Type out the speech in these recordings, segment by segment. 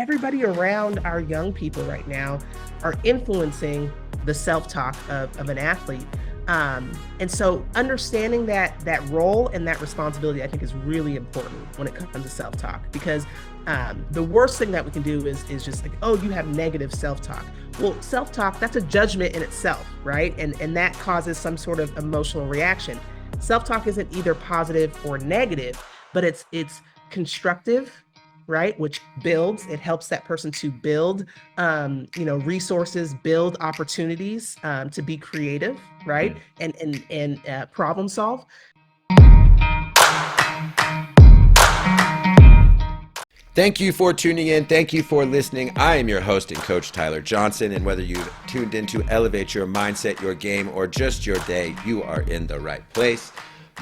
everybody around our young people right now are influencing the self-talk of an athlete. And so understanding that role and that responsibility, I think, is really important when it comes to self-talk, because the worst thing that we can do is just like, oh, you have negative self-talk. Well, self-talk, that's a judgment in itself, right? And that causes some sort of emotional reaction. Self-talk isn't either positive or negative, but it's constructive, right? Which builds, it helps that person to build, resources, build opportunities, to be creative, right? And problem solve. Thank you for tuning in. Thank you for listening. I am your host and coach, Tyler Johnson. And whether you've tuned in to elevate your mindset, your game, or just your day, you are in the right place.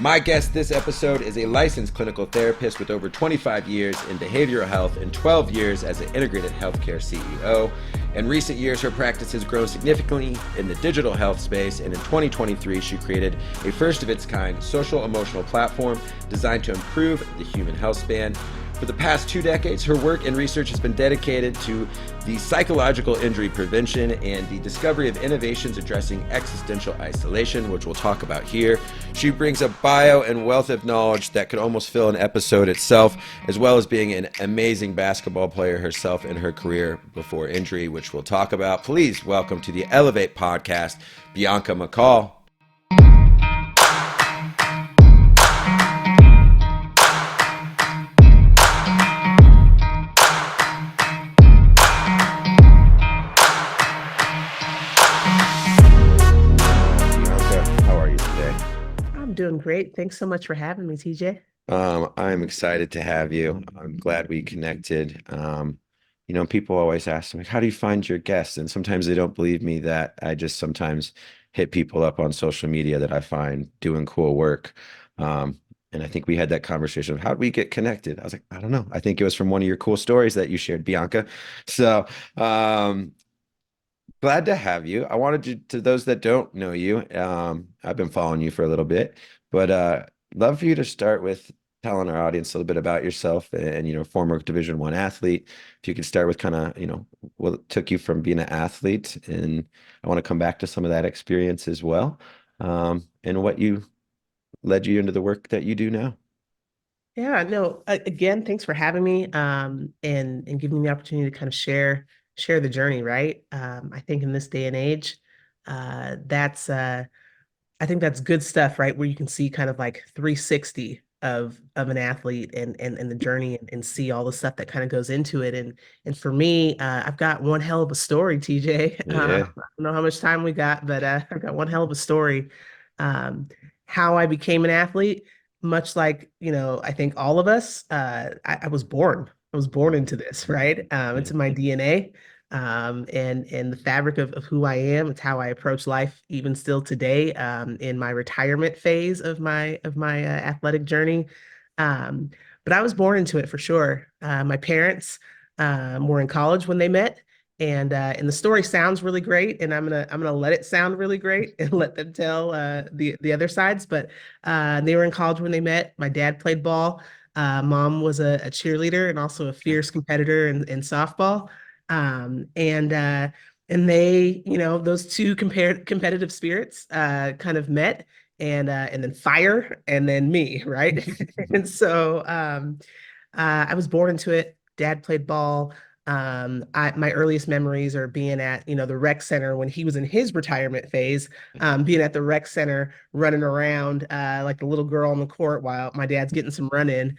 My guest this episode is a licensed clinical therapist with over 25 years in behavioral health and 12 years as an integrated healthcare CEO. In recent years, her practice has grown significantly in the digital health space, and in 2023, she created a first-of-its-kind social-emotional platform designed to improve the human health span. For the past 2 decades, her work and research has been dedicated to the psychological injury prevention and the discovery of innovations addressing existential isolation, which we'll talk about here. She brings a bio and wealth of knowledge that could almost fill an episode itself, as well as being an amazing basketball player herself in her career before injury, which we'll talk about. Please welcome to the Elev8 podcast, Bianca McCall. Doing great. Thanks so much for having me, TJ. I'm excited to have you. I'm glad we connected. People always ask me, how do you find your guests? And sometimes they don't believe me that I just sometimes hit people up on social media that I find doing cool work. And I think we had that conversation of how do we get connected? I was like, I don't know. I think it was from one of your cool stories that you shared, Bianca. So, glad to have you. I wanted to those that don't know you, I've been following you for a little bit, but love for you to start with telling our audience a little bit about yourself and former Division I athlete. If you could start with kind of, what took you from being an athlete, and I want to come back to some of that experience as well, and what you led you into the work that you do now. Yeah, no, again, thanks for having me, and giving me the opportunity to kind of share the journey, right? I think in this day and age, that's I think that's good stuff, right? Where you can see kind of like 360 of an athlete and the journey, and see all the stuff that kind of goes into it. And for me, I've got one hell of a story, TJ. I Yeah. don't know how much time we got, but I've got one hell of a story. Um, how I became an athlete, much like, I think all of us, I was born. I was born into this, right? Yeah. It's in my DNA, and the fabric of who I am. It's how I approach life, even still today, in my retirement phase of my athletic journey. Um, but I was born into it for sure. My parents were in college when they met, and the story sounds really great, and I'm gonna let it sound really great and let them tell the other sides. But they were in college when they met. My dad played ball. Mom was a cheerleader and also a fierce competitor in softball. And they, those two competitive spirits kind of met, and then fire, and then me, right? And so I was born into it. Dad played ball. My earliest memories are being at, the rec center when he was in his retirement phase, being at the rec center, running around like the little girl on the court while my dad's getting some run in.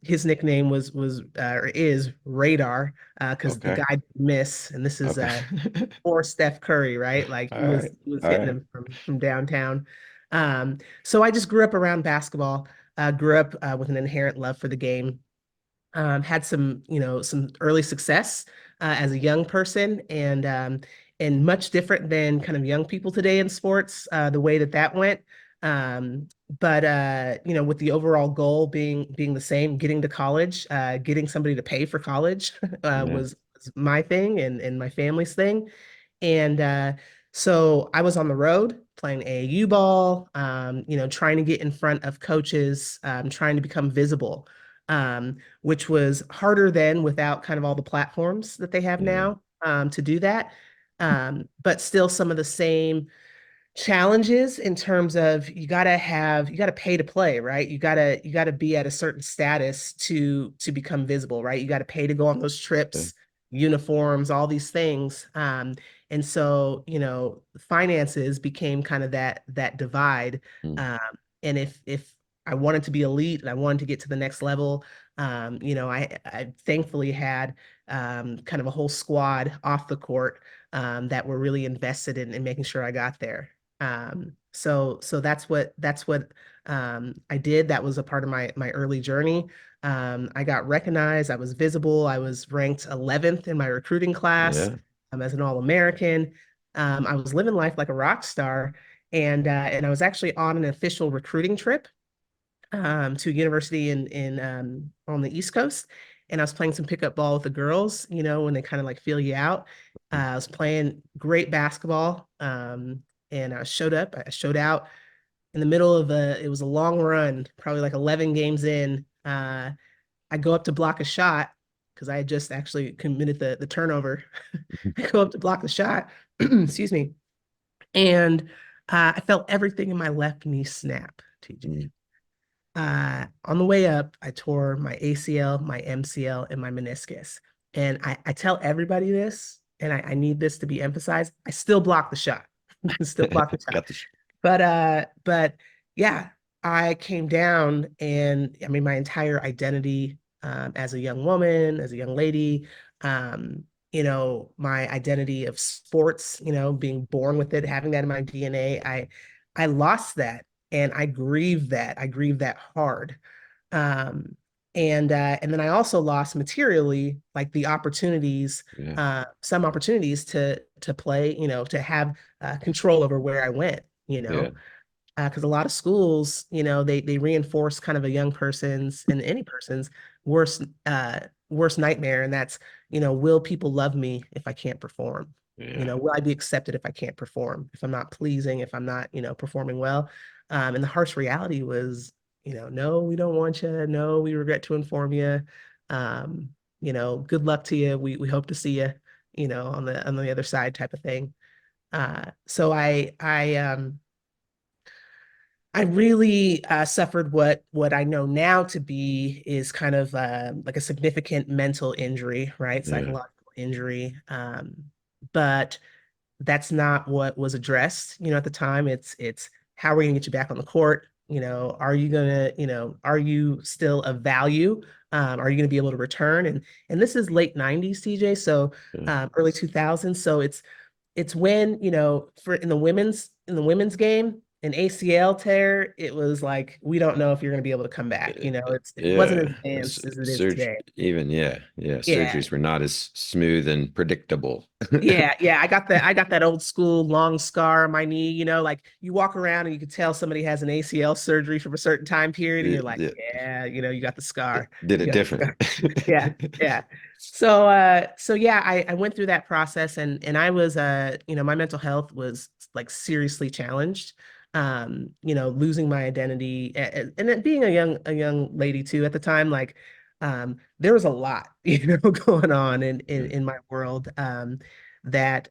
His nickname was or is Radar, because the Okay. guy didn't miss, and this is Okay. for Steph Curry, right? Like All he was right. he was All hitting right. him from downtown. So I just grew up around basketball. Grew up with an inherent love for the game. Had some early success as a young person, and much different than kind of young people today in sports, the way that went. But with the overall goal being the same, getting to college, getting somebody to pay for college Yeah. was my thing and my family's thing. And so I was on the road playing AAU ball, trying to get in front of coaches, trying to become visible. which was harder then without kind of all the platforms that they have Yeah. now to do that. But still some of the same challenges in terms of you gotta pay to play, right? You gotta be at a certain status to become visible, right? You gotta pay to go on those Yeah. trips, uniforms, all these things. And so, finances became kind of that divide. Mm. Um, and if I wanted to be elite and I wanted to get to the next level, I thankfully had kind of a whole squad off the court that were really invested in making sure I got there. So that's what I did. That was a part of my early journey. I got recognized. I was visible. I was ranked 11th in my recruiting class Yeah. as an All-American. I was living life like a rock star, and I was actually on an official recruiting trip to a university in on the East Coast, and I was playing some pickup ball with the girls. When they kind of like feel you out. I was playing great basketball, and I showed up. I showed out in the middle of it was a long run, probably like 11 games in. I go up to block a shot because I had just actually committed the turnover. I go up to block the shot, excuse me, and I felt everything in my left knee snap, TJ. Mm. On the way up, I tore my ACL, my MCL, and my meniscus. And I tell everybody this, and I need this to be emphasized. I still block the shot. Still block the shot. Got the. But yeah, I came down and I mean my entire identity as a young woman, as a young lady, my identity of sports, being born with it, having that in my DNA, I lost that and I grieve that. I grieve that hard. Um, and then I also lost materially, like the opportunities, Yeah. some opportunities to play, to have control over where I went, Yeah. because a lot of schools, they reinforce kind of a young person's and any person's worst worst nightmare, and that's, will people love me if I can't perform? Yeah. Will I be accepted if I can't perform? If I'm not pleasing, if I'm not, performing well? And the harsh reality was, no, we don't want you. No, we regret to inform you. Um, good luck to you. We hope to see you, on the other side type of thing. So I really suffered what I know now to be is kind of like a significant mental injury, right? Yeah. Psychological injury. But that's not what was addressed, at the time. It's how are we gonna get you back on the court? Are you still of value? Are you gonna be able to return? And this is late 90s, TJ, so Yeah. early 2000s. So it's when, for in the women's game, an ACL tear, it was like, we don't know if you're going to be able to come back. It wasn't as Yeah. advanced as it is Surge. today. Even yeah. Yeah. Yeah. Surgeries were not as smooth and predictable. Yeah, yeah. I got that old school long scar on my knee, like you walk around and you can tell somebody has an ACL surgery from a certain time period, and you're like, Yeah. yeah, you got the scar. Did You it got the different. scar. Yeah, yeah. So yeah, I went through that process, and I was my mental health was like seriously challenged. Losing my identity, and then being a young lady too at the time, like there was a lot, going on in my world. That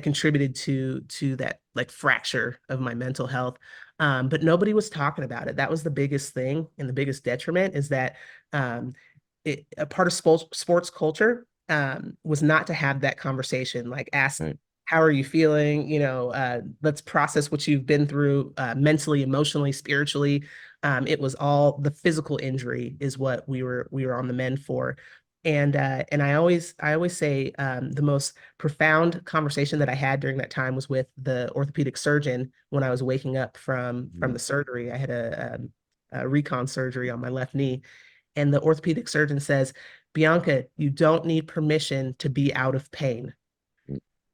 contributed to that like fracture of my mental health. But nobody was talking about it. That was the biggest thing, and the biggest detriment is that um, a part of sports culture was not to have that conversation. Like, ask, Right. how are you feeling? Let's process what you've been through mentally, emotionally, spiritually. It was all the physical injury is what we were on the mend for. And I always say the most profound conversation that I had during that time was with the orthopedic surgeon when I was waking up from Mhm. the surgery. I had a recon surgery on my left knee, and the orthopedic surgeon says, "Bianca, you don't need permission to be out of pain."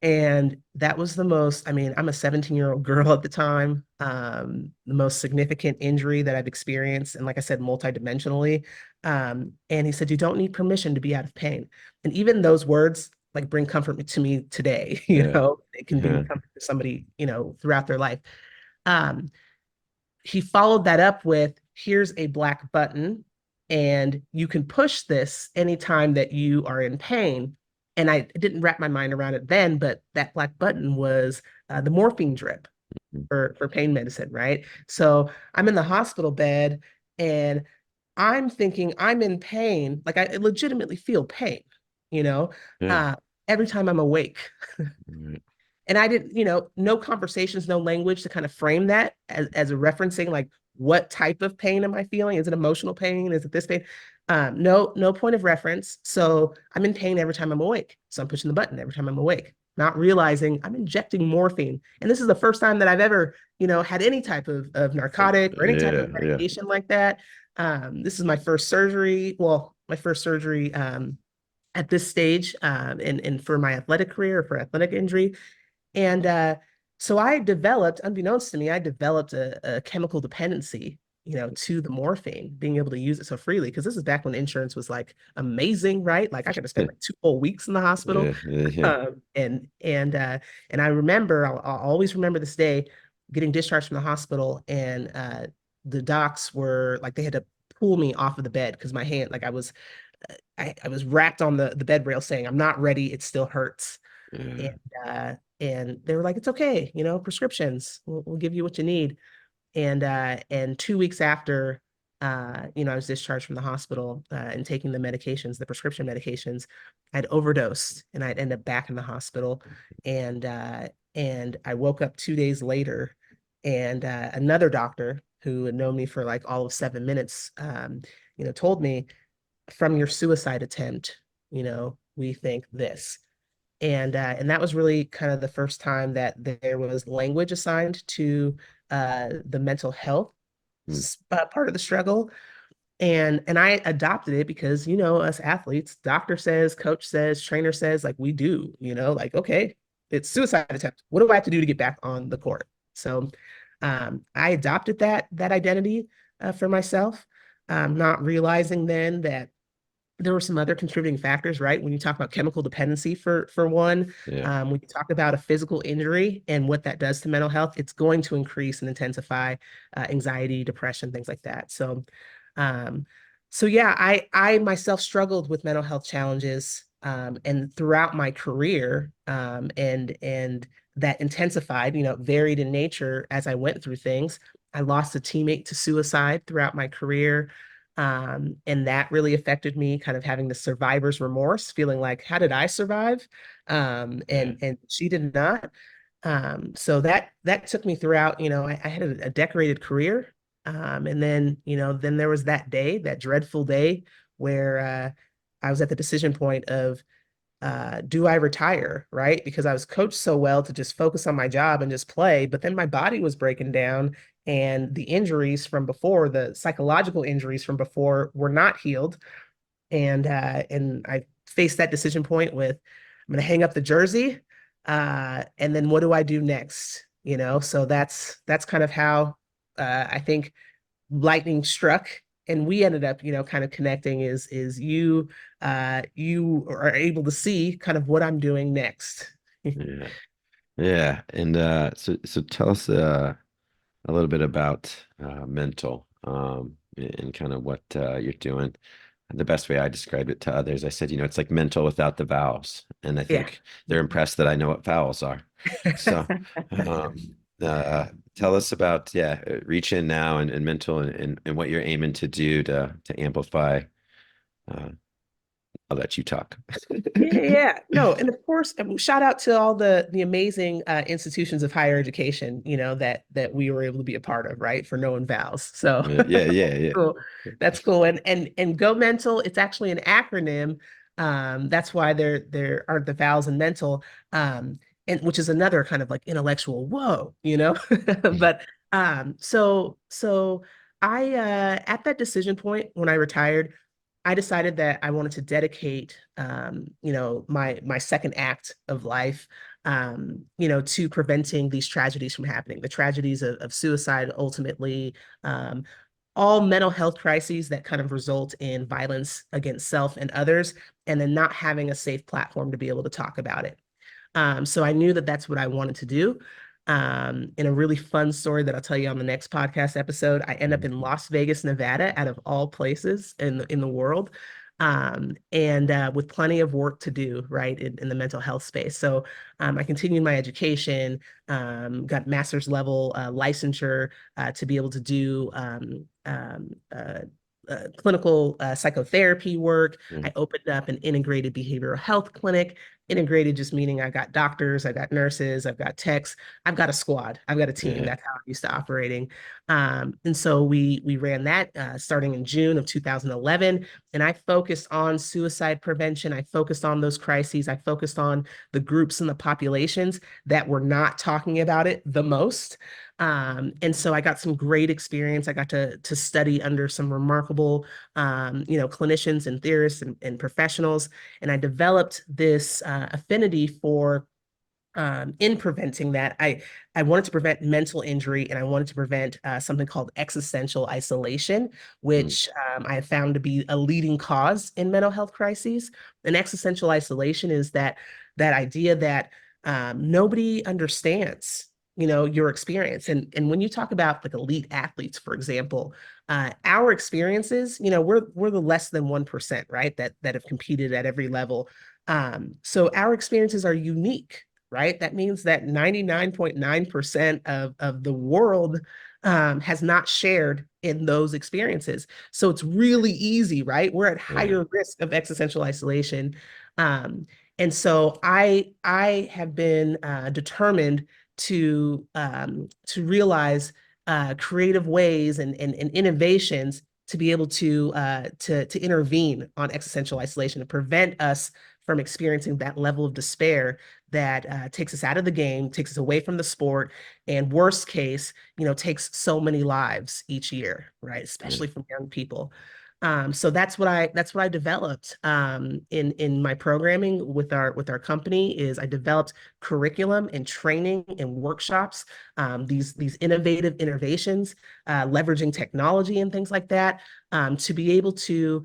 And that was the most, I mean, I'm a 17-year-old girl at the time, the most significant injury that I've experienced. And like I said, multidimensionally. And he said, "You don't need permission to be out of pain." And even those words like bring comfort to me today, Yeah. it can bring Yeah. comfort to somebody, throughout their life. Um, he followed that up with, "Here's a black button, and you can push this anytime that you are in pain. And I didn't wrap my mind around it then, but that black button was the morphine drip for pain medicine, right? So I'm in the hospital bed and I'm thinking I'm in pain, like I legitimately feel pain, you know, Yeah. uh, every time I'm awake. Right. And I didn't, no conversations, no language to kind of frame that as a referencing, like what type of pain am I feeling? Is it emotional pain? Is it this pain? No point of reference. So I'm in pain every time I'm awake. So I'm pushing the button every time I'm awake, not realizing I'm injecting morphine. And this is the first time that I've ever, had any type of narcotic or any type of Yeah. Yeah. medication like that. This is my first surgery. Well, my first surgery at this stage, and for my athletic career, for athletic injury. And so I developed, unbeknownst to me, I developed a chemical dependency, to the morphine, being able to use it so freely. Because this is back when insurance was like amazing, right? Like I could have spent like 2 whole weeks in the hospital. Yeah. Yeah. And I remember, I'll always remember this day, getting discharged from the hospital, and the docs were like, they had to pull me off of the bed because my hand, like I was wrapped on the bed rail saying, I'm not ready, it still hurts. And Yeah. and they were like, it's okay, prescriptions. We'll give you what you need. And 2 weeks after, I was discharged from the hospital and taking the medications, the prescription medications, I'd overdosed and I'd end up back in the hospital. And I woke up 2 days later, and another doctor who had known me for like all of 7 minutes, told me, from your suicide attempt, we think this. And that was really kind of the first time that there was language assigned to the mental health Mm. part of the struggle. And I adopted it because, us athletes, doctor says, coach says, trainer says, like we do, like, okay, it's suicide attempt. What do I have to do to get back on the court? So I adopted that identity for myself, not realizing then that there were some other contributing factors, right? When you talk about chemical dependency for one, Yeah. when you talk about a physical injury and what that does to mental health, it's going to increase and intensify anxiety, depression, things like that. Um, so yeah, I myself struggled with mental health challenges, and throughout my career, and that intensified, varied in nature as I went through things. I lost a teammate to suicide throughout my career. And that really affected me, kind of having the survivor's remorse, feeling like, how did I survive? Yeah. And she did not. So that took me throughout, I had a decorated career. And then there was that day, that dreadful day where I was at the decision point of, do I retire, right? Because I was coached so well to just focus on my job and just play, but then my body was breaking down, and the injuries from before, the psychological injuries from before, were not healed. And I faced that decision point with, I'm going to hang up the jersey, and then what do I do next? So that's kind of how I think lightning struck, and we ended up, kind of connecting. Is you are able to see kind of what I'm doing next. Yeah. Yeah. And so tell us a little bit about mental and kind of what you're doing. The best way I described it to others, I said, it's like mental without the vowels. And I Yeah. think they're impressed that I know what vowels are. So um, tell us about, yeah, reach in now and mental and what you're aiming to do to amplify. Uh, I'll let you talk. Yeah. No, and of course, shout out to all the amazing institutions of higher education, that we were able to be a part of, right? For knowing vowels. So Yeah, yeah, yeah. cool. That's cool. And Go Mental, it's actually an acronym. That's why there aren't the vowels in mental. And which is another kind of like intellectual whoa, But so I at that decision point when I retired, I decided that I wanted to dedicate, my second act of life, to preventing these tragedies from happening, the tragedies of suicide, ultimately, all mental health crises that kind of result in violence against self and others, and then not having a safe platform to be able to talk about it. So I knew that that's what I wanted to do. In a really fun story that I'll tell you on the next podcast episode, I end up in Las Vegas, Nevada, out of all places in the world, and with plenty of work to do, right, in the mental health space. So I continued my education, got master's level licensure to be able to do clinical psychotherapy work. I Mm, opened up an integrated behavioral health clinic. Integrated just meaning I got doctors, I got nurses, I've got techs, I've got a squad, I've got a team. yeah. That's how I'm used to operating. And so we ran that starting in June of 2011, and I focused on suicide prevention. I focused on those crises. I focused on the groups and the populations that were not talking about it the most. And so I got some great experience. I got to study under some remarkable, clinicians and theorists and professionals, and I developed this affinity for in preventing that. I wanted to prevent mental injury, and I wanted to prevent something called existential isolation, Mm, which I have found to be a leading cause in mental health crises. And existential isolation is that idea that nobody understands, your experience. And when you talk about like elite athletes, for example, our experiences, we're the less than 1%, right? That have competed at every level. So our experiences are unique, right? That means that 99.9% of the world has not shared in those experiences. So it's really easy, right? We're at yeah. higher risk of existential isolation. Um, and so I have been determined to realize creative ways and innovations to be able to intervene on existential isolation and prevent us from experiencing that level of despair that takes us out of the game, takes us away from the sport, and worst case, takes so many lives each year, right? Yeah. Especially from young people. So that's what I developed in my programming with our company is I developed curriculum and training and workshops, these innovative innovations, leveraging technology and things like that, to be able to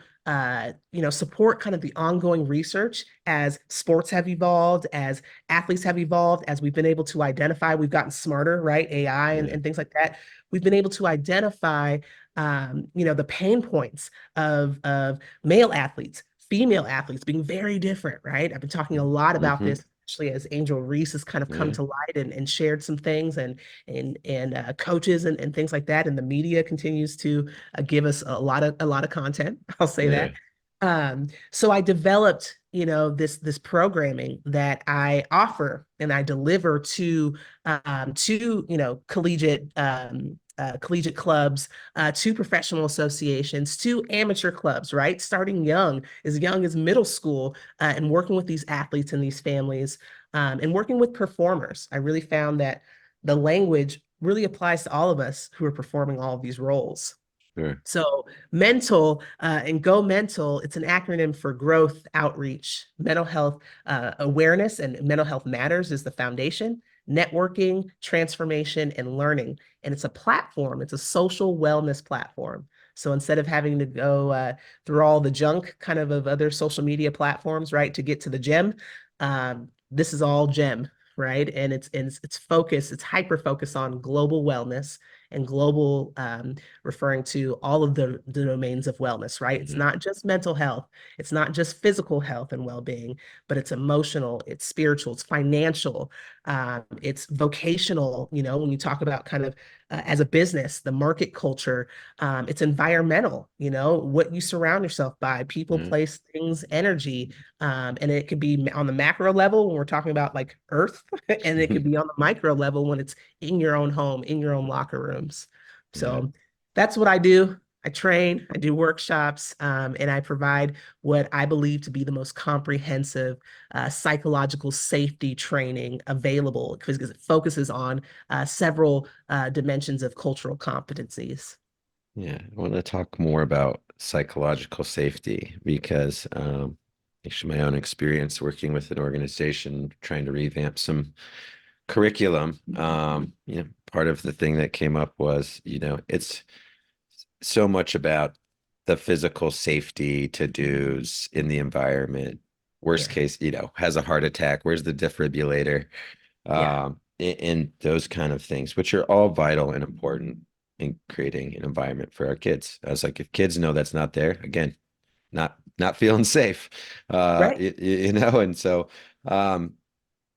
support kind of the ongoing research as sports have evolved, as athletes have evolved, as we've been able to identify, we've gotten smarter, right? AI Yeah. and things like that. We've been able to identify, the pain points of male athletes, female athletes being very different, right? I've been talking a lot about Mm-hmm. this, especially as Angel Reese has kind of come Yeah. to light and shared some things, and coaches and things like that. And the media continues to give us a lot of content. I'll say Yeah. that. So I developed, this programming that I offer and I deliver to collegiate clubs, to professional associations, to amateur clubs, right? Starting young as middle school, and working with these athletes and these families, and working with performers. I really found that the language really applies to all of us who are performing all of these roles. Sure. So mental and go mental, it's an acronym for growth, outreach, mental health awareness, and mental health matters is the foundation, networking, transformation, and learning. And it's a platform, it's a social wellness platform. So instead of having to go through all the junk kind of other social media platforms, right, to get to the gem, this is all gem, right? And it's focus, it's hyper focus on global wellness and global referring to all of the domains of wellness, right? It's Yeah. not just mental health, it's not just physical health and well-being, but it's emotional, it's spiritual, it's financial, it's vocational. When you talk about kind of as a business, the market culture, it's environmental. What you surround yourself by, people, Yeah. place, things, energy, and it could be on the macro level when we're talking about like Earth, and it could be on the micro level when it's in your own home, in your own locker rooms. Yeah. So that's what I do. I train, I do workshops, and I provide what I believe to be the most comprehensive psychological safety training available because it focuses on several dimensions of cultural competencies. Yeah, I want to talk more about psychological safety because actually my own experience working with an organization trying to revamp some curriculum, part of the thing that came up was, it's so much about the physical safety to-dos in the environment. Worst Yeah, case, has a heart attack. Where's the defibrillator? yeah, and those kind of things, which are all vital and important in creating an environment for our kids. I was like, if kids know that's not there, again, not feeling safe, Right. and so um,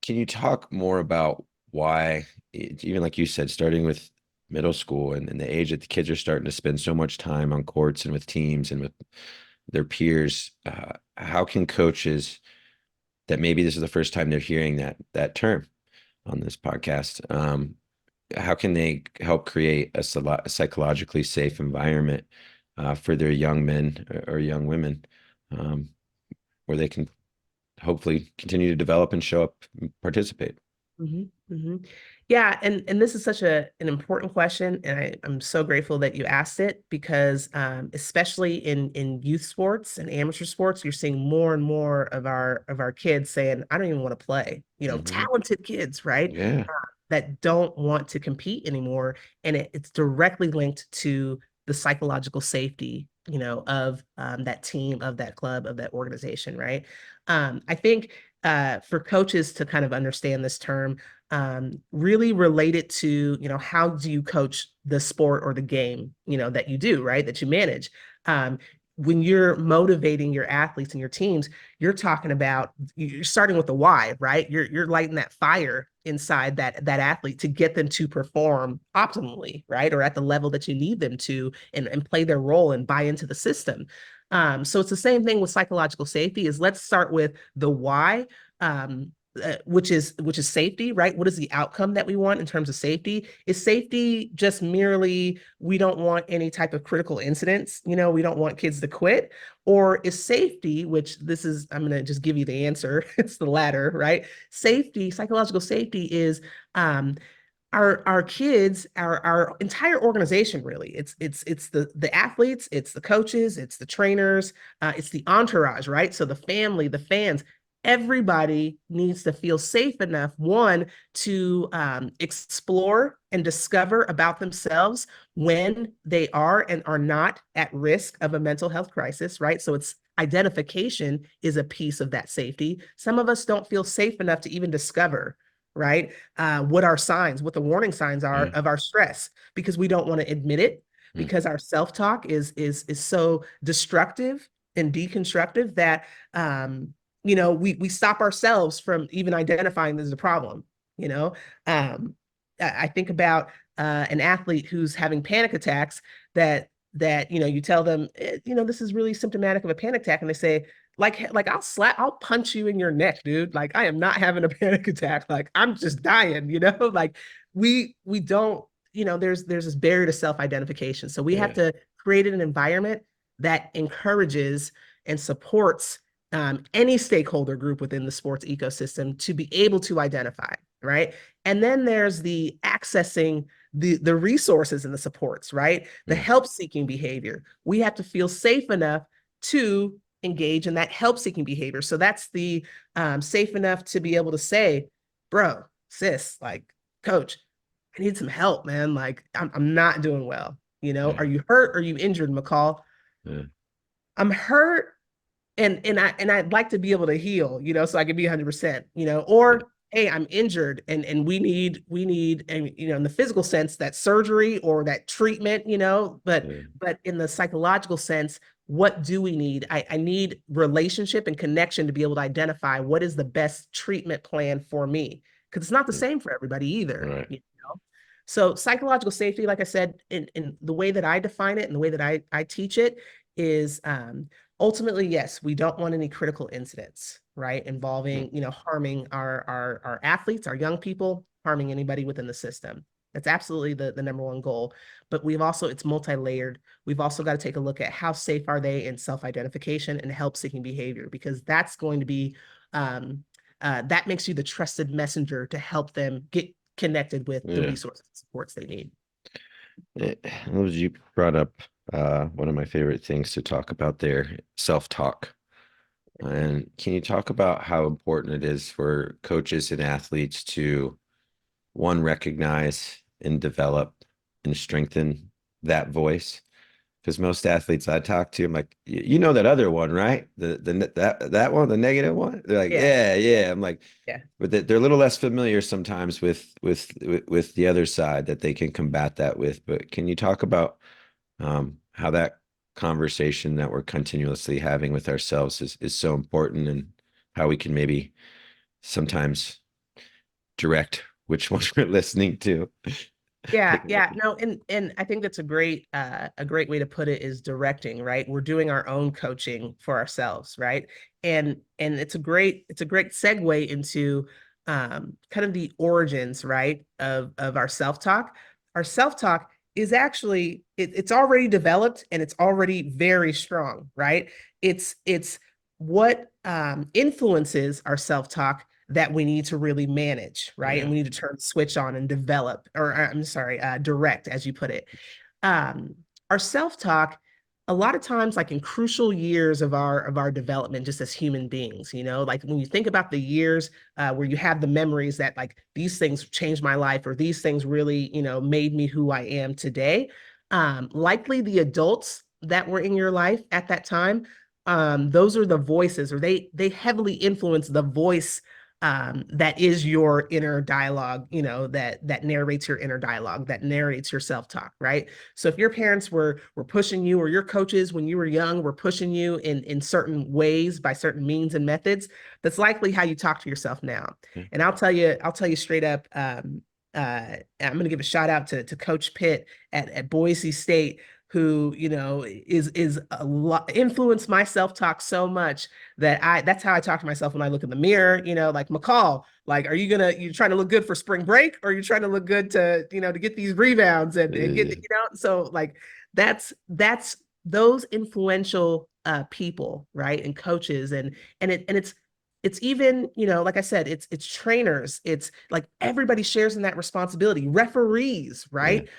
can you talk more about why, even like you said, starting with middle school and the age that the kids are starting to spend so much time on courts and with teams and with their peers, how can coaches that maybe this is the first time they're hearing that term on this podcast, how can they help create a psychologically safe environment for their young men or young women, um, where they can hopefully continue to develop and show up and participate? hmm hmm Yeah, and this is such an important question, and I'm so grateful that you asked it because especially in youth sports and amateur sports, you're seeing more and more of our kids saying, "I don't even want to play." Hmm. Talented kids, right? Yeah. That don't want to compete anymore, and it's directly linked to the psychological safety, of that team, of that club, of that organization, right? I think for coaches to kind of understand this term, really relate it to, how do you coach the sport or the game, that you do, right? That you manage. Um, when you're motivating your athletes and your teams, you're starting with the why, right? You're lighting that fire inside that athlete to get them to perform optimally, right? Or at the level that you need them to and play their role and buy into the system. So it's the same thing with psychological safety is let's start with the why, which is safety, right? What is the outcome that we want in terms of safety? Is safety just merely we don't want any type of critical incidents? We don't want kids to quit, or is safety, which this is, I'm going to just give you the answer. It's the latter, right? Safety, psychological safety is our kids, our entire organization, really. It's the athletes, it's the coaches, it's the trainers, it's the entourage, right? So the family, the fans, everybody needs to feel safe enough, one, to explore and discover about themselves when they are and are not at risk of a mental health crisis, right? So it's identification is a piece of that safety. Some of us don't feel safe enough to even discover, right? What our signs, what the warning signs are Mm, of our stress, because we don't want to admit it, mm, because our self-talk is so destructive and deconstructive that we stop ourselves from even identifying there's a problem. You know, um, I think about an athlete who's having panic attacks that you tell them, this is really symptomatic of a panic attack, and they say, like I'll punch you in your neck, dude. Like I am not having a panic attack. Like I'm just dying, like we don't, there's this barrier to self-identification. So we have yeah. to create an environment that encourages and supports any stakeholder group within the sports ecosystem to be able to identify, right? And then there's the accessing the resources and the supports, right? The Mm, help seeking behavior. We have to feel safe enough to engage in that help seeking behavior. So that's the safe enough to be able to say, bro, sis, like, coach, I need some help, man. Like, I'm not doing well. yeah. Are you hurt? Or are you injured, McCall? Yeah. I'm hurt, and I'd like to be able to heal, so I can be 100%, Yeah. or hey, I'm injured and we need and in the physical sense that surgery or that treatment, Yeah. but in the psychological sense, what do we need? I need relationship and connection to be able to identify what is the best treatment plan for me, because it's not the Yeah. same for everybody either. Right. So psychological safety, like I said, in the way that I define it and the way that I teach it is ultimately, yes, we don't want any critical incidents, right? Mm, Involving, harming our athletes, our young people, harming anybody within the system. That's absolutely the number one goal. But it's multi-layered. We've also got to take a look at how safe are they in self-identification and help-seeking behavior, because that's going to be that makes you the trusted messenger to help them get connected with the yeah. resources and supports they need. You brought up one of my favorite things to talk about there, self-talk. And can you talk about how important it is for coaches and athletes to, one, recognize and develop and strengthen that voice? because most athletes I talk to, I'm like, you know that other one, right? That one, the negative one. They're like, Yeah, yeah, yeah. I'm like, yeah. but they're a little less familiar sometimes with the other side that they can combat that with. But can you talk about how that conversation that we're continuously having with ourselves is so important, and how we can maybe sometimes direct which one we're listening to? Yeah, yeah. No, and I think that's a great way to put it is directing, right? We're doing our own coaching for ourselves, right? And it's a great segue into kind of the origins, right, of our self-talk. Our self-talk is actually it's already developed and it's already very strong, right? It's what influences our self-talk that we need to really manage, right? And Yeah, we need to turn the switch on and develop, or I'm sorry, direct, as you put it. Um, our self-talk, a lot of times, like in crucial years of our development, just as human beings, like when you think about the years where you have the memories that like these things changed my life, or these things really, made me who I am today. Likely the adults that were in your life at that time, those are the voices, or they heavily influence the voice that is your inner dialogue, that narrates your inner dialogue, that narrates your self-talk, right? So if your parents were pushing you, or your coaches when you were young were pushing you in certain ways by certain means and methods, that's likely how you talk to yourself now. yeah, And I'll tell you straight up, I'm going to give a shout out to Coach Pitt at Boise State, who is a lot influenced my self-talk so much that that's how I talk to myself when I look in the mirror, like McCall, like, are you trying to look good for spring break, or are you trying to look good to get these rebounds and get, yeah, so like that's those influential people, right? And coaches and it's even, like I said, it's trainers, it's like everybody shares in that responsibility, referees, yeah, right?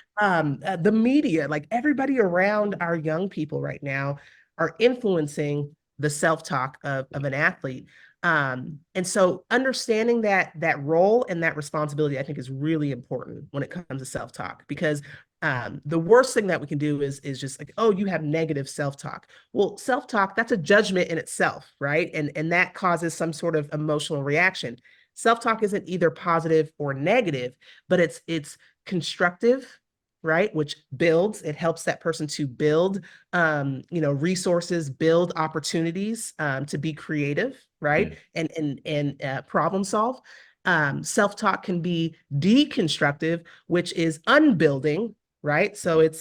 The media, like everybody around our young people right now are influencing the self-talk of an athlete. And so understanding that role and that responsibility, I think, is really important when it comes to self-talk, because the worst thing that we can do is just like, oh, you have negative self-talk. Well, self-talk, that's a judgment in itself, right? And that causes some sort of emotional reaction. Self-talk isn't either positive or negative, but it's constructive, right? Which builds, it helps that person to build resources, build opportunities, to be creative, yeah, right? And problem solve. Self-talk can be deconstructive, which is unbuilding, right? So it's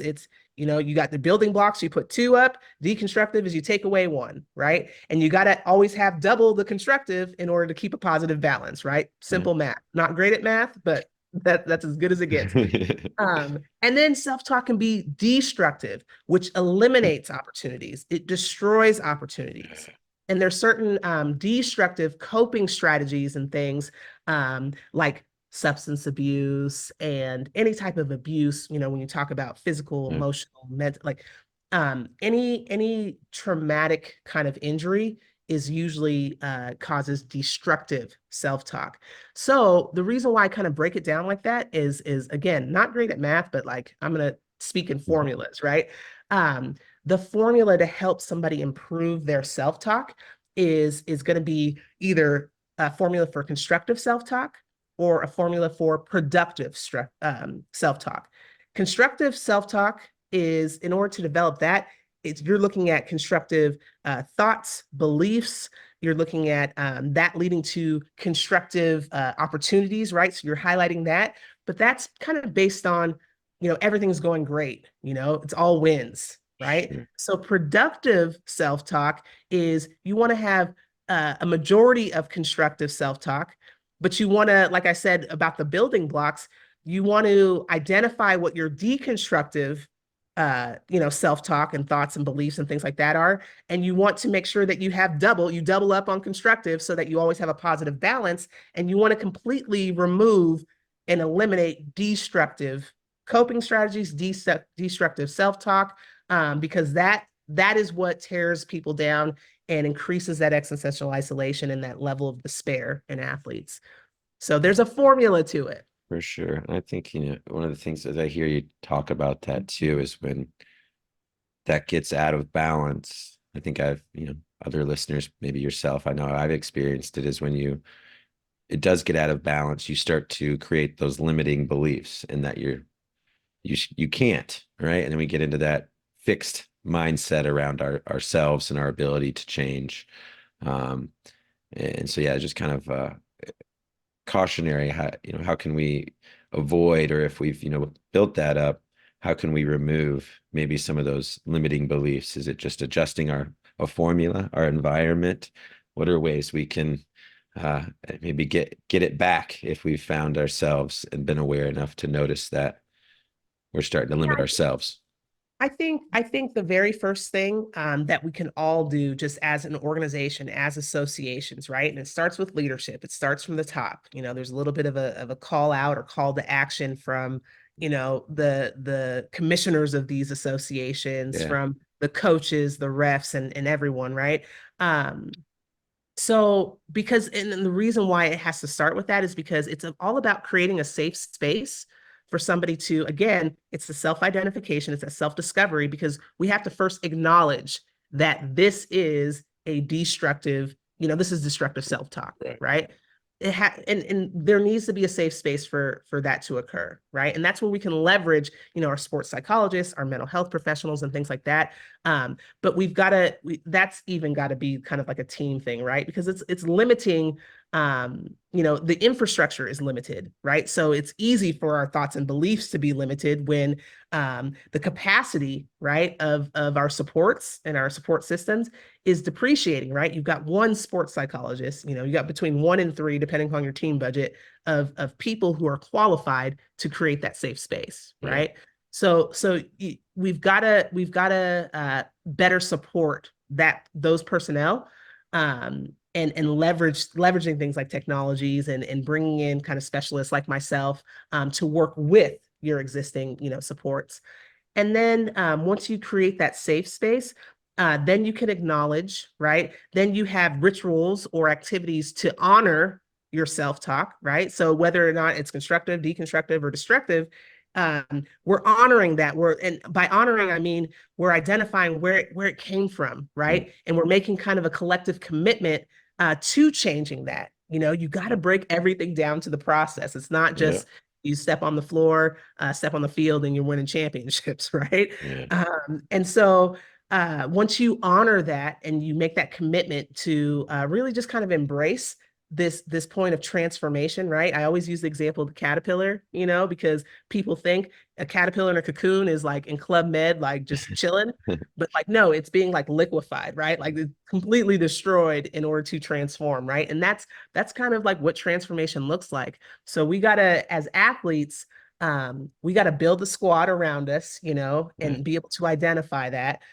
you got the building blocks, you put two up. Deconstructive is you take away one, right? And you got to always have double the constructive in order to keep a positive balance, right? yeah. Simple math. Not great at math, but that's as good as it gets. And then self-talk can be destructive, which eliminates opportunities. It destroys opportunities. And there's certain destructive coping strategies and things, like substance abuse and any type of abuse, when you talk about physical, Yeah, emotional, mental, like any traumatic kind of injury is usually causes destructive self-talk. So the reason why I kind of break it down like that is again, not great at math, but like I'm gonna speak in formulas, right? Um, the formula to help somebody improve their self-talk is going to be either a formula for constructive self-talk or a formula for productive self-talk. Constructive self-talk is, in order to develop that, you're looking at constructive thoughts, beliefs. You're looking at that leading to constructive opportunities, right? So you're highlighting that, but that's kind of based on, everything's going great, it's all wins, right? sure. So productive self-talk is you want to have a majority of constructive self-talk, but you want to, like I said about the building blocks, you want to identify what your deconstructive self-talk and thoughts and beliefs and things like that are. And you want to make sure that you double up on constructive so that you always have a positive balance. And you want to completely remove and eliminate destructive coping strategies, destructive self-talk, because that is what tears people down and increases that existential isolation and that level of despair in athletes. So there's a formula to it. For sure. I think, one of the things that I hear you talk about that too is when that gets out of balance, I think I've, other listeners, maybe yourself, I know I've experienced it, is when it does get out of balance, you start to create those limiting beliefs and that you can't, right? And then we get into that fixed mindset around ourselves and our ability to change. Um, and so, yeah, just kind of cautionary, how can we avoid, or if we've, built that up, how can we remove maybe some of those limiting beliefs? Is it just adjusting a formula, our environment? What are ways we can uh, maybe get it back if we've found ourselves and been aware enough to notice that we're starting to Yeah, limit ourselves? I think the very first thing that we can all do just as an organization, as associations, right? And it starts with leadership. It starts from the top. There's a little bit of a call out or call to action from, the commissioners of these associations, Yeah, from the coaches, the refs, and everyone, right? Um, so, and the reason why it has to start with that is because it's all about creating a safe space for somebody to, again, it's the self identification, it's a self discovery, because we have to first acknowledge that this is a destructive, this is destructive self talk, right. right? And there needs to be a safe space for that to occur, right? And that's where we can leverage, our sports psychologists, our mental health professionals, and things like that. But that's even got to be kind of like a team thing, right? Because it's limiting, the infrastructure is limited, right? So it's easy for our thoughts and beliefs to be limited when the capacity, right, of our supports and our support systems is depreciating, right? You've got one sports psychologist, you got between 1 and 3, depending on your team budget, of people who are qualified to create that safe space, Yeah, right? So we've got to better support those personnel, and leveraging things like technologies, and bringing in kind of specialists like myself, to work with your existing, supports. And then once you create that safe space, then you can acknowledge, right? Then you have rituals or activities to honor your self talk, right? So whether or not it's constructive, deconstructive, or destructive, we're honoring that. And by honoring, I mean we're identifying where it came from, mm, right? And we're making kind of a collective commitment to changing that. You got to break everything down to the process. It's not yeah, just you step on the floor, step on the field, and you're winning championships, right? yeah, And so once you honor that and you make that commitment to really just kind of embrace this point of transformation, right? I always use the example of the caterpillar, because people think a caterpillar in a cocoon is like in Club Med, like just chilling. But like, no, it's being like liquefied, right? Like it's completely destroyed in order to transform, right? And that's kind of like what transformation looks like. So we gotta, as athletes, we got to build the squad around us, yeah, and be able to identify that,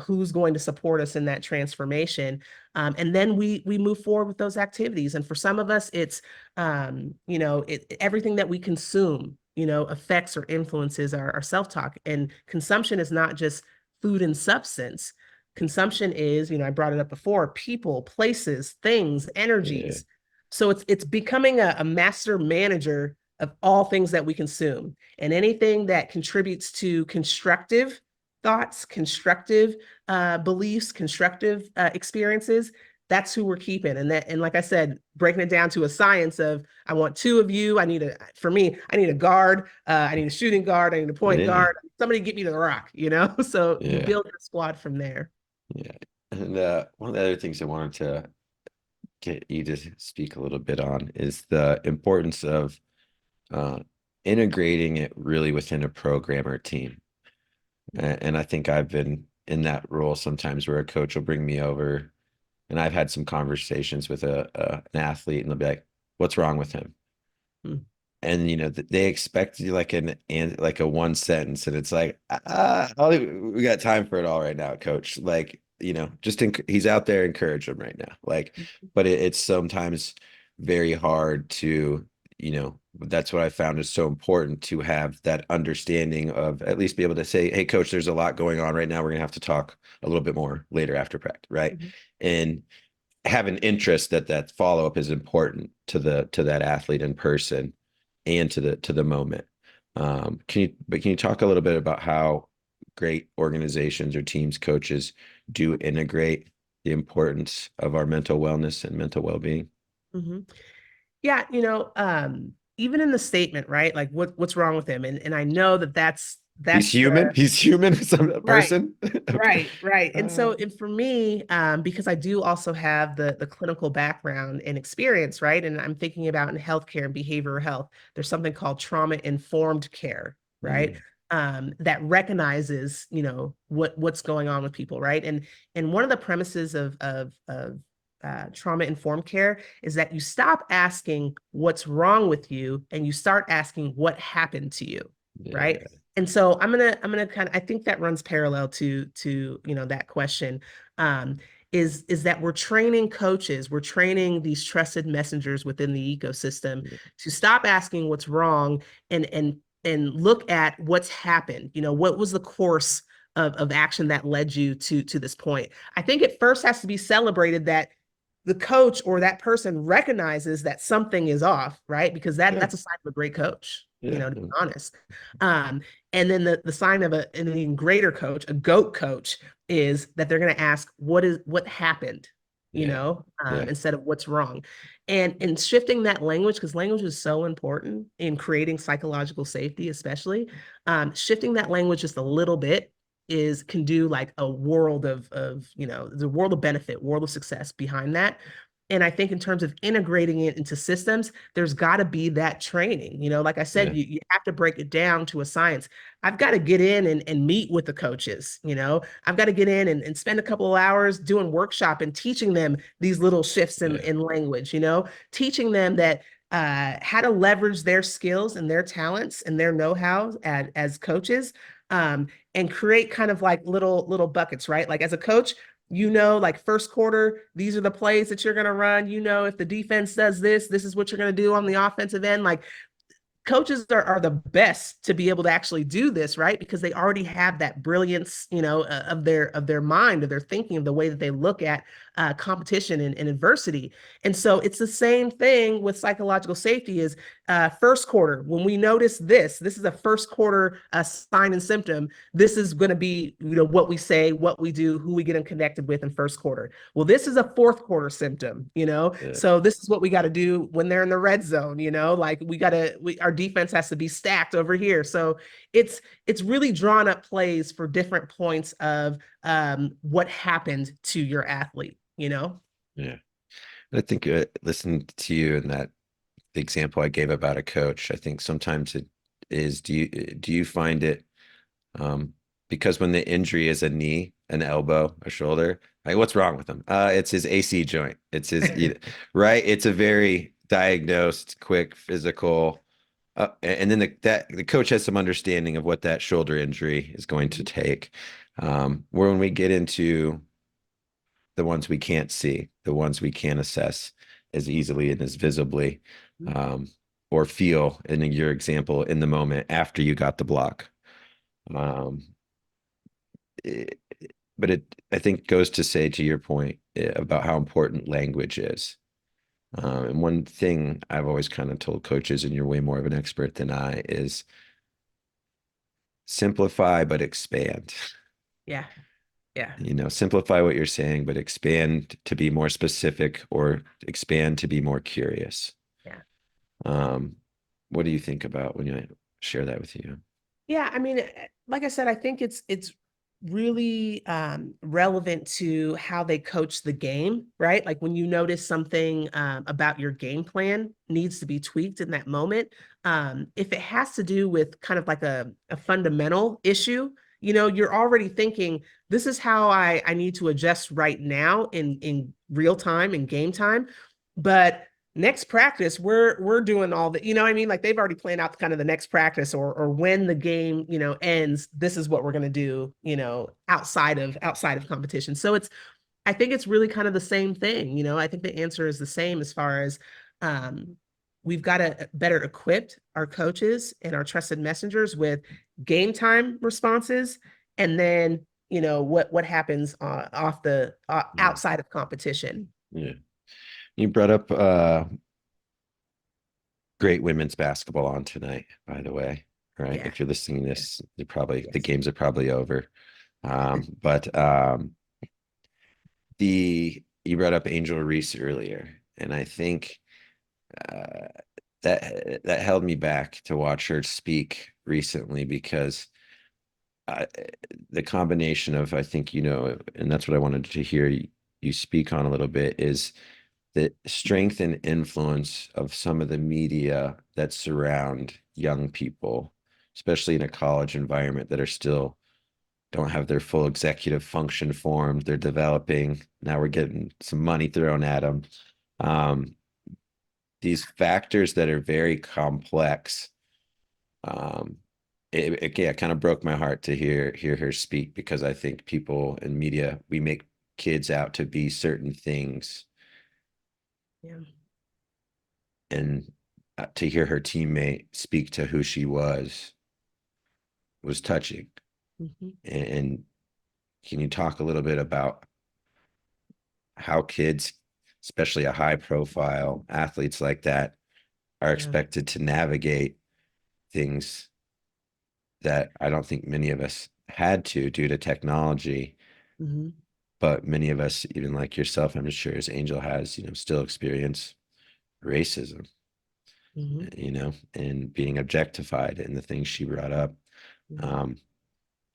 who's going to support us in that transformation. And then we move forward with those activities. And for some of us, it's everything that we consume, affects or influences our self-talk. And consumption is not just food and substance. Consumption is, I brought it up before, people, places, things, yeah, energies. So it's becoming a master manager of all things that we consume, and anything that contributes to constructive thoughts, constructive beliefs, constructive experiences. That's who we're keeping. And like I said, breaking it down to a science of, I want two of you. For me, I need a guard. I need a shooting guard. I need a point yeah, guard. Somebody get me to the rock, So you yeah, build your squad from there. yeah. And one of the other things I wanted to get you to speak a little bit on is the importance of uh, integrating it really within a program or team. And I think I've been in that role sometimes where a coach will bring me over and I've had some conversations with an athlete and they'll be like, what's wrong with him? Hmm. And they expect you like like a one sentence, and it's like, we got time for it all right now, coach. Like, he's out there, encourage him right now. Like, but it's sometimes very hard to, that's what I found is so important, to have that understanding of at least be able to say, hey, coach, there's a lot going on right now. We're gonna have to talk a little bit more later after practice, right? Mhm. And have an interest that follow up is important to that athlete in person and to the moment. Can you talk a little bit about how great organizations or teams, coaches do integrate the importance of our mental wellness and mental well-being? Hmm. Yeah, even in the statement, right? Like what's wrong with him? And I know that He's that's the human. He's human, some right. person. Okay. Right, right. And for me, because I do also have the clinical background and experience, right? And I'm thinking about in healthcare and behavioral health, there's something called trauma-informed care, right? Mm, That recognizes, what's going on with people, right? And one of the premises of trauma-informed care is that you stop asking what's wrong with you and you start asking what happened to you, right? yeah, And so I'm gonna kind of I think that runs parallel to that question. um is that we're training coaches, we're training these trusted messengers within the ecosystem yeah, to stop asking what's wrong and look at what's happened. What was the course of action that led you to this point? I think it first has to be celebrated that the coach or that person recognizes that something is off, right? Because yeah, that's a sign of a great coach, yeah, to be honest. um, and then the sign of an even greater coach, a GOAT coach, is that they're going to ask, what happened, yeah, yeah, instead of what's wrong. And shifting that language, because language is so important in creating psychological safety, especially. Shifting that language just a little bit is can do like a world of there's a world of benefit, world of success behind that. And I think in terms of integrating it into systems, there's got to be that training. Like I said, yeah, you have to break it down to a science. I've got to get in and meet with the coaches. I've got to get in and spend a couple of hours doing workshop and teaching them these little shifts yeah, in language, teaching them that how to leverage their skills and their talents and their know-how as coaches, and create kind of like little buckets, right? Like as a coach, like first quarter, these are the plays that you're going to run. If the defense does this, this is what you're going to do on the offensive end. Like coaches are the best to be able to actually do this, right? Because they already have that brilliance, of their mind, of their thinking, of the way that they look at competition and adversity. And so it's the same thing with psychological safety. Is first quarter, when we notice this is a first quarter sign and symptom. This is going to be what we say, what we do, who we get connected with in first quarter. Well, this is a fourth quarter symptom. yeah, So this is what we got to do when they're in the red zone. Like our defense has to be stacked over here. So it's really drawn up plays for different points of what happened to your athlete. yeah. I think listening to you and that the example I gave about a coach, I think sometimes it is, do you find it um because when the injury is a knee, an elbow, a shoulder, like what's wrong with him? It's his AC joint. It's his right. It's a very diagnosed, quick, physical. And then the coach has some understanding of what that shoulder injury is going to take. Where when we get into the ones we can't see, the ones we can't assess as easily and as visibly, um, or feel, in your example, in the moment after you got the block. Um, it, but I think, goes to say, to your point, about how important language is. And one thing I've always kind of told coaches, and you're way more of an expert than I, is simplify but expand. Yeah, yeah, Simplify what you're saying, but expand to be more specific, or expand to be more curious. yeah. Um, what do you think about when you share that with you? Yeah, I mean, like I said, I think it's really relevant to how they coach the game, right? Like when you notice something about your game plan needs to be tweaked in that moment. If it has to do with kind of like a fundamental issue, you're already thinking, this is how I need to adjust right now in real time, in game time. But next practice we're doing all the, what I mean, like they've already planned out kind of the next practice, or when the game ends, this is what we're going to do outside of competition. So I think it's really kind of the same thing. I think the answer is the same as far as um we've got to better equip our coaches and our trusted messengers with game time responses, and then what happens off the Yeah. outside of competition. Yeah. You brought up great women's basketball on tonight, by the way. right? Yeah. If you're listening to this, you're probably the Yes. games are probably over. But the you brought up Angel Reese earlier, and I think uh, that held me back to watch her speak recently because I, the combination of I think and that's what I wanted to hear you speak on a little bit is the strength and influence of some of the media that surround young people, especially in a college environment that are still don't have their full executive function formed. They're developing. Now we're getting some money thrown at them. Um, these factors that are very complex. Um, yeah, it kind of broke my heart to hear her speak because I think people in media we make kids out to be certain things, Yeah. and to hear her teammate speak to who she was touching. Hmm. And can you talk a little bit about how kids, especially a high profile athletes like that, are Yeah. expected to navigate things that I don't think many of us had to due to technology, Hmm. but many of us, even like yourself, I'm sure as Angel has, still experience racism, Hmm. and being objectified in the things she brought up. Hmm. Um,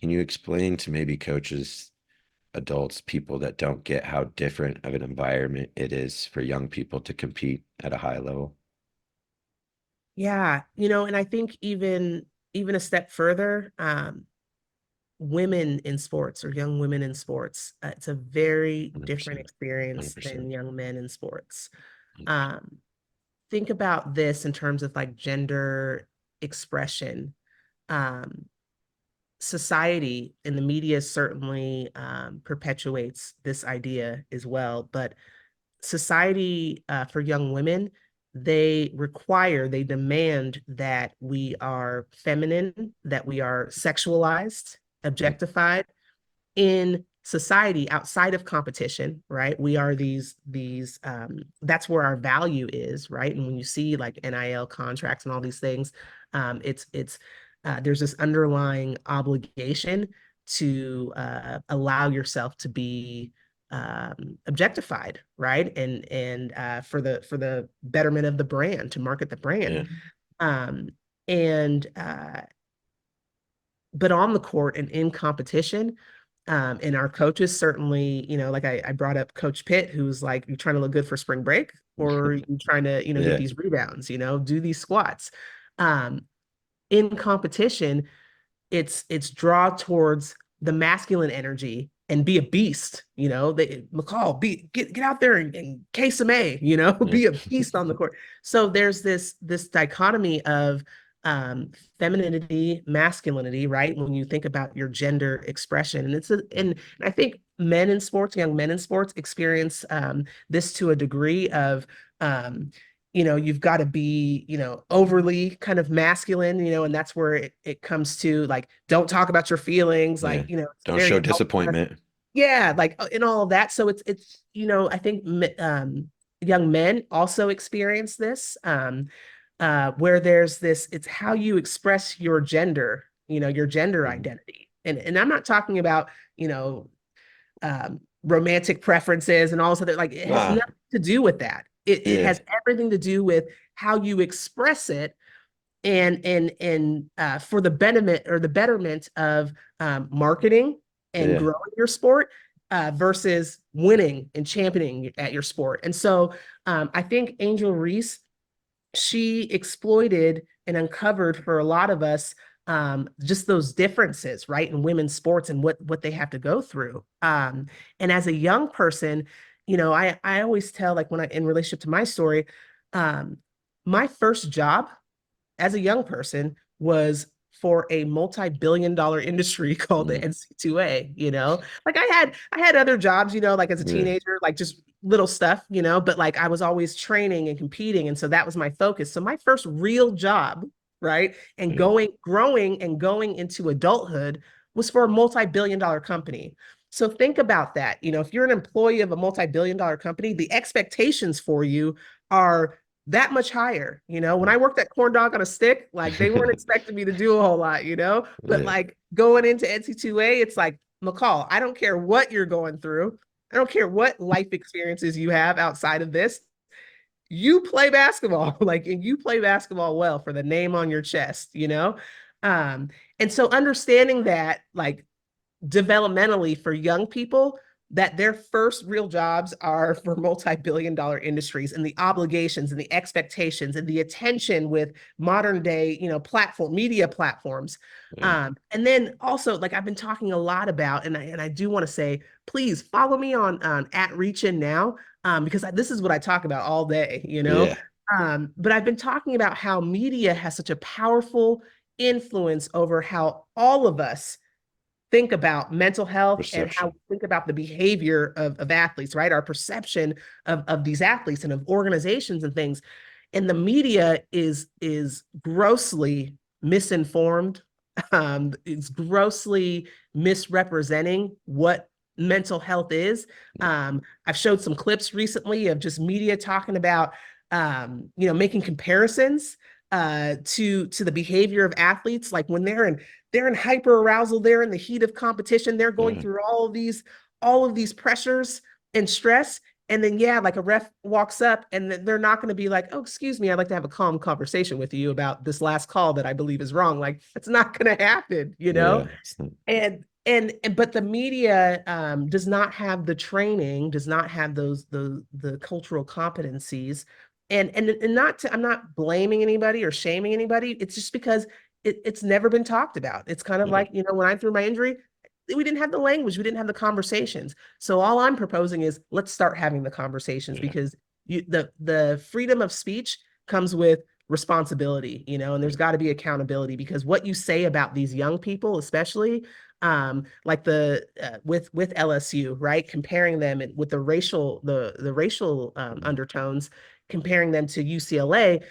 can you explain to maybe coaches, adults, people that don't get how different of an environment it is for young people to compete at a high level? Yeah. And I think even a step further, women in sports or young women in sports, it's a very different 100%. experience 100%. than young men in sports. 100%. Um, think about this in terms of like gender expression. Um, Society and the media certainly perpetuates this idea as well, but society for young women, they demand that we are feminine, that we are sexualized, Mm, objectified in society outside of competition, right? We are these that's where our value is, right? And when you see like NIL contracts and all these things, it's there's this underlying obligation to allow yourself to be objectified, right? And for the betterment of the brand, to market the brand. yeah. Um, and But on the court and in competition, and our coaches certainly, like I brought up Coach Pitt, who's like, you trying to look good for spring break, or you trying to, get Yeah. these rebounds, do these squats. Um, in competition, it's draw towards the masculine energy and be a beast, McCall, get out there and case some A, Yeah. be a beast on the court. So there's this dichotomy of femininity, masculinity, right? When you think about your gender expression. And I think men in sports, young men in sports experience this to a degree of um, you've got to be, overly kind of masculine, and that's where it comes to like, don't talk about your feelings, Yeah. like, it's Don't very show healthy. disappointment. Yeah, like in all of that. So I think young men also experience this, where there's this, it's how you express your gender, your gender Mhm. identity. And I'm not talking about, you know, romantic preferences and all this other, like it has Ah, nothing to do with that. It yeah. has everything to do with how you express it and for the betterment of marketing and Yeah. growing your sport versus winning and championing at your sport. And so I think Angel Reese, she exploited and uncovered for a lot of us just those differences, right, in women's sports and what they have to go through. And as a young person, I always tell, like when I in relationship to my story, um, my first job as a young person was for a multi-billion-dollar industry called the Mm, NC2A, like I had other jobs, like as a yeah. teenager, like just little stuff, but like I was always training and competing, and so that was my focus. So my first real job, right, and Yeah. growing and going into adulthood was for a multi-billion-dollar company. So think about that. If you're an employee of a multi-billion-dollar company, the expectations for you are that much higher. When I worked at Corn Dog on a Stick, like they weren't expecting me to do a whole lot, but Yeah. like going into NC2A, it's like, McCall, I don't care what you're going through. I don't care what life experiences you have outside of this. You play basketball, like, and you play basketball well for the name on your chest. Um, and so understanding that, like, developmentally for young people, that their first real jobs are for multi-billion-dollar industries, and the obligations and the expectations and the attention with modern day platform media platforms. Yeah. And then also, like, I've been talking a lot about, and I do want to say, please follow me on at Reach In Now, because this is what I talk about all day. Yeah. But I've been talking about how media has such a powerful influence over how all of us think about mental health and how Perception. we think about the behavior of athletes, right? Our perception of these athletes and of organizations and things. And the media is grossly misinformed. It's grossly misrepresenting what mental health is. I've showed some clips recently of just media talking about making comparisons to the behavior of athletes, like when they're in hyper arousal, they're in the heat of competition, they're going Yeah. through all of these pressures and stress. And then, yeah, like a ref walks up and they're not going to be like, oh, excuse me, I'd like to have a calm conversation with you about this last call that I believe is wrong. Like, it's not going to happen. Yeah. But the media does not have the training, does not have the cultural competencies. And I'm not blaming anybody or shaming anybody. It's just because it's never been talked about. It's kind of Yeah. like, when I threw my injury, we didn't have the language, we didn't have the conversations. So all I'm proposing is, let's start having the conversations, Yeah. because the freedom of speech comes with responsibility, and there's got to be accountability, because what you say about these young people, especially like with LSU, right? Comparing them with the racial undertones, comparing them to UCLA,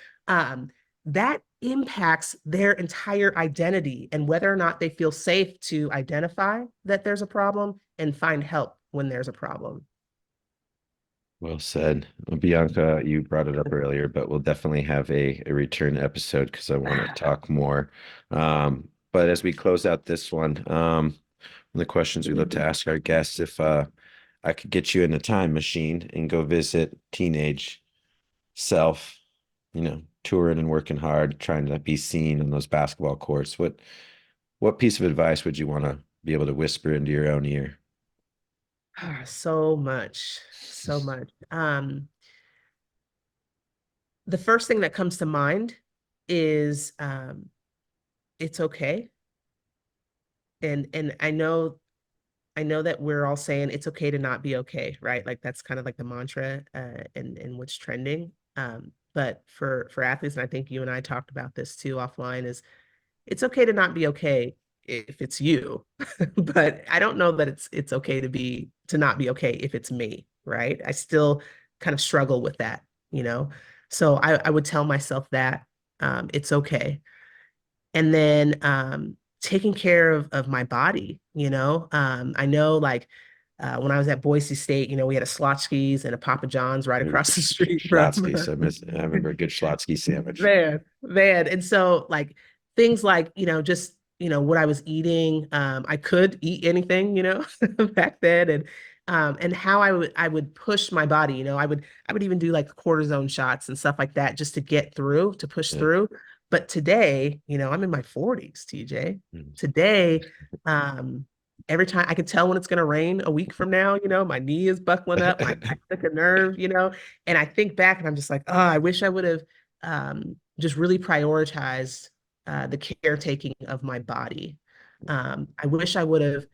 that impacts their entire identity and whether or not they feel safe to identify that there's a problem and find help when there's a problem. Well said. Well, Bianca, you brought it up earlier, but we'll definitely have a return episode because I want to talk more. But as we close out this one, one of the questions we love to ask our guests, if I could get you in a time machine and go visit teenage self, touring and working hard, trying to be seen on those basketball courts, what piece of advice would you want to be able to whisper into your own ear? So much, so much. The first thing that comes to mind is it's okay. And I know that we're all saying it's okay to not be okay, right? Like that's kind of like the mantra and what's trending. But for athletes, and I think you and I talked about this too offline, is it's okay to not be okay if it's you. But I don't know that it's okay to not be okay if it's me, right? I still kind of struggle with that. So I would tell myself that it's okay. And then taking care of my body. I know, like, when I was at Boise State, we had a Slotsky's and a Papa John's right Ooh, across the street from Schlotsky. I remember a good Schlotsky sandwich. man. And so, like, things like, just, what I was eating, I could eat anything, back then. And how I would push my body. I would even do like cortisone shots and stuff like that just to get through, to push Yeah. through. But today, I'm in my 40s, TJ. Mm. Today, um, every time I can tell when it's going to rain a week from now, my knee is buckling up, I took a nerve. And I think back and I'm just like, oh, I wish I would have just really prioritized the caretaking of my body. I wish I would have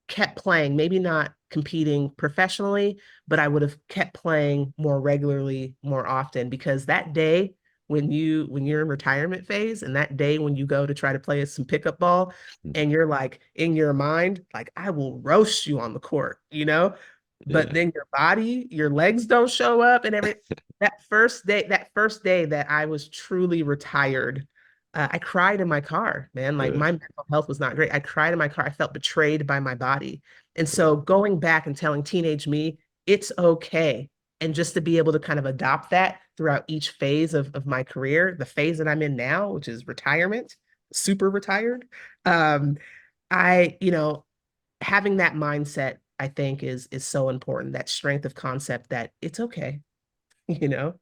kept playing, maybe not competing professionally, but I would have kept playing more regularly, more often, because that day when you're in retirement phase, and that day when you go to try to play some pickup ball, and you're like in your mind, like, I will roast you on the court. But Yeah. then your body, your legs don't show up, and that first day that I was truly retired, I cried in my car, man. Like, Ugh. my mental health was not great. I cried in my car. I felt betrayed by my body. And so going back and telling teenage me, it's okay. And just to be able to kind of adopt that throughout each phase of my career, the phase that I'm in now, which is retirement, super retired. Um, you know, having that mindset, I think is so important, that strength of concept that it's okay, you know?